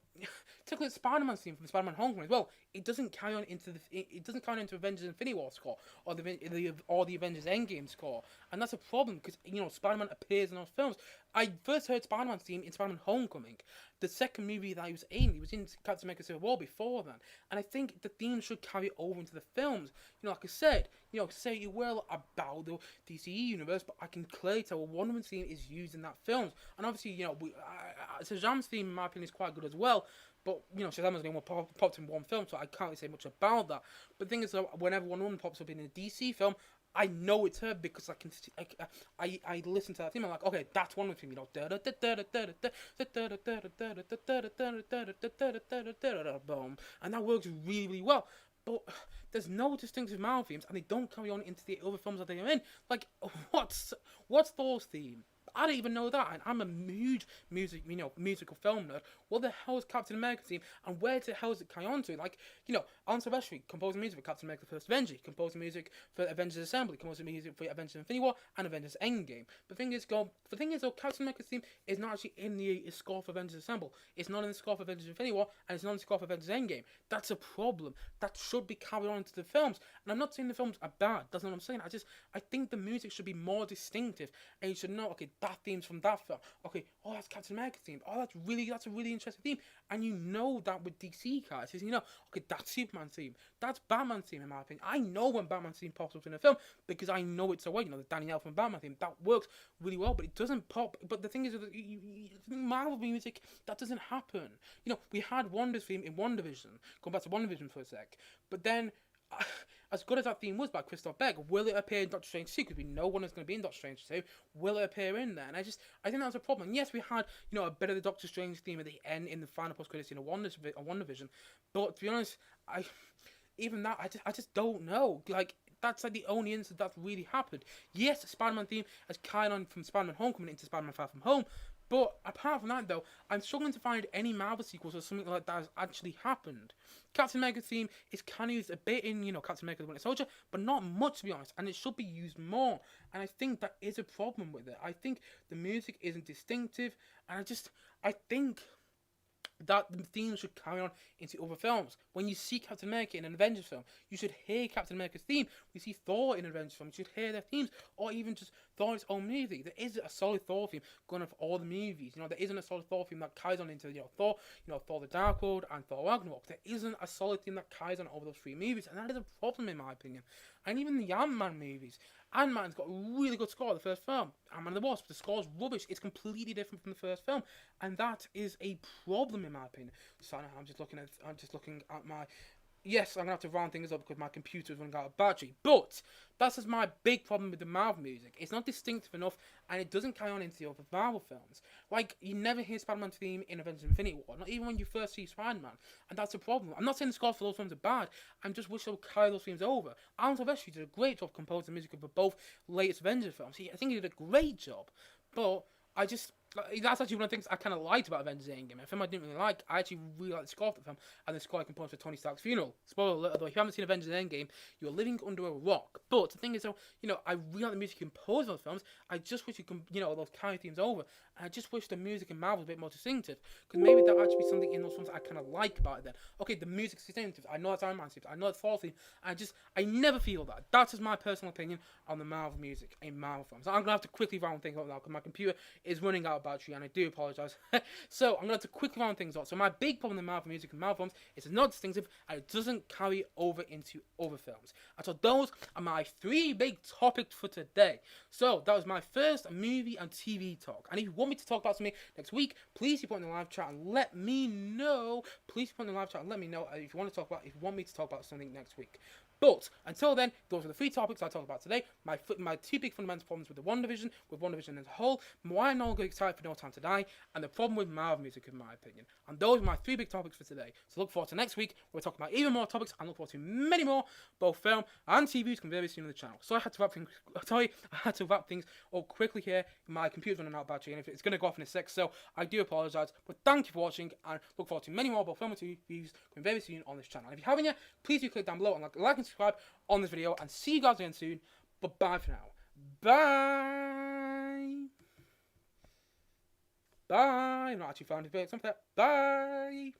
look at Spider-Man's theme from Spider-Man: Homecoming as well. It doesn't carry on into Avengers Infinity War score or the Avengers Endgame score, and that's a problem because Spider-Man appears in those films. I first heard Spider-Man's theme in Spider-Man: Homecoming, the second movie that he was in Captain America: Civil War before then, and I think the theme should carry over into the films. Like I said, say you will about the DCE universe, but I can clearly tell Wonder Woman's theme is used in that films, and obviously Shazam's theme in my opinion is quite good as well. But, Shazam's only popped in one film, so I can't really say much about that. But the thing is, whenever Wonder Woman pops up in a DC film, I know it's her because I listen to that theme. I'm like, okay, that's Wonder Woman theme, and that works really, really well. But there's no distinctive Marvel themes, and they don't carry on into the other films that they are in. What's Thor's theme? I don't even know that, and I'm a huge musical film nerd. What the hell is Captain America's theme, and where the hell does it carry on to? Alan Silvestri composing music for Captain America: The First Avenger, composing music for Avengers Assemble, composing music for Avengers Infinity War and Avengers Endgame. The thing is, Captain America's theme is not actually in the score for Avengers Assemble. It's not in the score for Avengers Infinity War, and it's not in the score for Avengers Endgame. That's a problem. That should be carried on into the films. And I'm not saying the films are bad. That's not what I'm saying. I think the music should be more distinctive, and you should know, okay, that theme's from that film. Okay, oh, that's Captain America theme. Oh, that's a really interesting theme. And you know that with DC characters, you know, okay, that's Superman theme. That's Batman theme, in my opinion. I know when Batman theme pops up in a film because I know it's a way. You know, the Danny Elfman Batman theme, that works really well, but it doesn't pop. But the thing is, Marvel music, that doesn't happen. You know, we had Wanda's theme in WandaVision. Going back to WandaVision for a sec. But then, as good as that theme was by Christoph Beck, will it appear in Doctor Strange 2? Because we know one is going to be in Doctor Strange 2. Will it appear in there? And I think that's a problem. And yes, we had, you know, a bit of the Doctor Strange theme at the end in the final post-credits scene of WandaVision. But to be honest, I just don't know. Like, that's like the only instance that's really happened. Yes, the Spider-Man theme has carried on from Spider-Man Homecoming into Spider-Man Far From Home. But apart from that, though, I'm struggling to find any Marvel sequels or something like that has actually happened. Captain America's theme is kind of used a bit in, you know, Captain America the Winter Soldier, but not much, to be honest, and it should be used more. And I think that is a problem with it. I think the music isn't distinctive, and I think that the themes should carry on into other films. When you see Captain America in an Avengers film, you should hear Captain America's theme. When you see Thor in an Avengers film, you should hear their themes, or even just Thor's own movie. There is a solid Thor theme going on for all the movies. You know, there isn't a solid Thor theme that carries on into, you know, Thor the Dark World and Thor Ragnarok. There isn't a solid theme that carries on over those three movies, and that is a problem in my opinion. And even the Ant-Man movies. Ant-Man's got a really good score in the first film. Ant-Man and the Wasp, the score's rubbish. It's completely different from the first film. And that is a problem in my opinion. So I'm just looking at my... Yes, I'm going to have to round things up because my computer's running out of battery. But that's just my big problem with the Marvel music. It's not distinctive enough, and it doesn't carry on into the other Marvel films. Like, you never hear Spider-Man's theme in Avengers Infinity War, not even when you first see Spider-Man. And that's a problem. I'm not saying the scores for those films are bad. I just wish they would carry those themes over. Alan Silvestri did a great job composing the music for both latest Avengers films. I think he did a great job. But that's actually one of the things I kind of liked about Avengers Endgame. A film I didn't really like. I actually really liked the score of the film and the score I composed for Tony Stark's funeral. Spoiler alert, though, if you haven't seen Avengers Endgame, you're living under a rock. But the thing is, though, you know, I really like the music composed for those films. I just wish you could, you know, those carry themes over. And I just wish the music in Marvel was a bit more distinctive. Because maybe that would actually be something in those films I kind of like about it then. Okay, the music's distinctive. I know it's Iron Man theme. I know it's Thor theme. I never feel that. That's just my personal opinion on the Marvel music in Marvel films. So I'm going to have to quickly round things up now because my computer is running out of battery and I do apologise. So I'm going to have to quickly round things up. So my big problem with Marvel music and Marvel films is it's not distinctive and it doesn't carry over into other films. And so those are my three big topics for today. So that was my first movie and TV talk. And if you want me to talk about something next week, please put in the live chat and let me know. Please put in the live chat and let me know if you want me to talk about something next week. But until then, those are the three topics I talked about today. My two big fundamental problems with WandaVision as a whole, why I'm not going excited for No Time to Die, and the problem with Marvel music, in my opinion. And those are my three big topics for today. So look forward to next week. We're talking about even more topics, and look forward to many more, both film and TV, come very soon on the channel. So I had to wrap things up quickly here. My computer's running out of battery, and it's going to go off in a sec. So I do apologise, but thank you for watching, and look forward to many more both film and TV reviews coming very soon on this channel. And if you haven't yet, please do click down below and like and subscribe on this video, and see you guys again soon. But bye for now. Bye. Bye. I'm not actually found it, but something. Bye.